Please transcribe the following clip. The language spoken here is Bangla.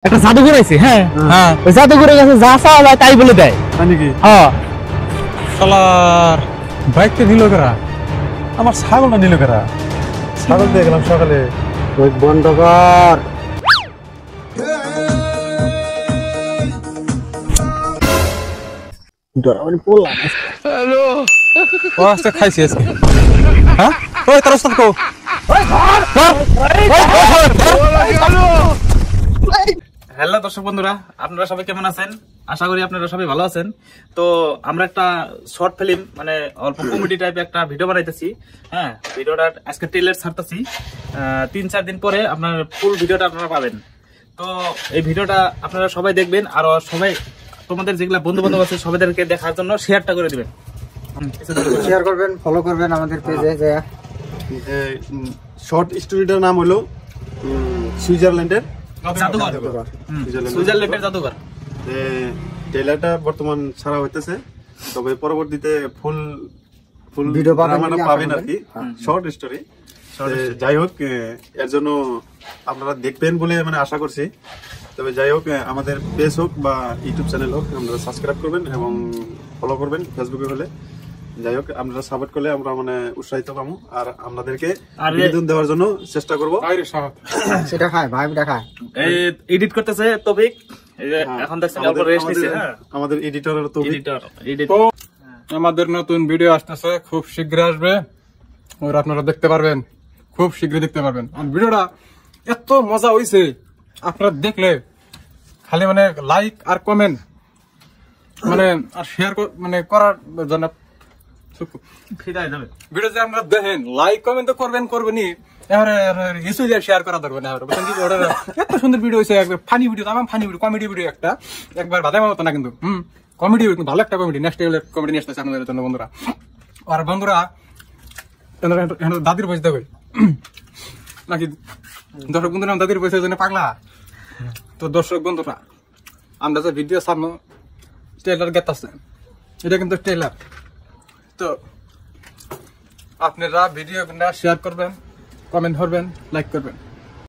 একটা জাদুঘর আছে। হ্যাঁ হ্যাঁ, ওই জাদুঘরের কাছে যা চাওয়া যায় তাই বলে দেয় নাকি? হ্যাঁ, শালার বাইকটা নিল কারা, আমার ছাগলটা নিল কারা? ছাগল দিয়ে গেলাম সকালে। ওই বন্ধ কর। ডরাবনি পড়লাম। হ্যালো, ও আজকে খাইছি আজকে। হ্যাঁ, ওই তার ওস্তাদ কো। হ্যালো দর্শক বন্ধুরা, আপনারা সবাই কেমন আছেন? আশা করি আপনারা সবাই ভালো আছেন। তো আমরা একটা শর্ট ফিল্ম, মানে অল্প কমেডি টাইপের একটা ভিডিও বানাইতেছি। হ্যাঁ, ভিডিওটা আজকে ট্রেলার ছাড়তেছি। 3-4 দিন পরে আপনার ফুল ভিডিওটা আপনারা পাবেন। তো এই ভিডিওটা আপনারা সবাই দেখবেন, আর সবাই তোমাদের যেগুলা বন্ধু বান্ধব আছে সবাইদেরকে দেখার জন্য শেয়ারটা করে দিবেন। শেয়ার করবেন, ফলো করবেন আমাদের পেজে। যে শর্ট স্টোরিটার নাম হলো সুইজারল্যান্ডের জাদুঘর। সুইজারল্যান্ডের জাদুঘর। ট্রেলারটা বর্তমান ছাড়া হইতেছে, তবে পরবর্তীতে ফুল ভিডিও পাবেন আর কি, শর্ট স্টোরি। যাই হোক, এর জন্য আপনারা দেখবেন বলে মানে আশা করছি। তবে যাই হোক, আমাদের পেজ হোক বা ইউটিউব চ্যানেল হোক, আপনারা সাবস্ক্রাইব করবেন এবং ফলো করবেন ফেসবুকে হলে। যাই হোক, আপনারা সাপোর্ট করলে আমরা মানে উৎসাহিত পাবো, আর আপনাদেরকে বিনোদন দেওয়ার জন্য চেষ্টা করবো। সেটা খায় ভাই, এটা খায়। এডিট করতেছে তৌফিক, এখন দেখছেন অল্প রেস্ট নিছে। আমাদের এডিটরের তৌফিক। আমাদের নতুন ভিডিও আসতেছে, খুব শীঘ্রই আসবে, ওরা আপনারা দেখতে পারবেন, খুব শীঘ্রই দেখতে পারবেন। আর ভিডিওটা এত মজা হইছে, আপনারা দেখলে খালি মানে লাইক আর কমেন্ট মানে আর শেয়ার মানে করার জন্য ভিডিও যে আপনারা দেখেন, লাইক কমেন্ট তো করবেনই, শেয়ার করা দরকার না। এত সুন্দর ভিডিও হয়েছে, একবার ফানি ভিডিও, আমার ফানি ভিডিও, কমেডি ভিডিও একটা একবার বাধা মতো না কিন্তু। কমেডি ভালো একটা কমেডি, নেক্সট কমেডি নিয়ে আসতেছে আপনাদের জন্য বন্ধুরা। আর বন্ধুরা, দাদির পয়সা দেবে নাকি? দর্শক বন্ধুরা, দাদির পয়সার জন্য পাগলা। তো দর্শক বন্ধুরা, আমরা যে ভিডিও সামনে ট্রেলার গেতাছে, এটা কিন্তু ট্রেলার। তো আপনারা ভিডিও শেয়ার করবেন, কমেন্ট করবেন, লাইক করবেন।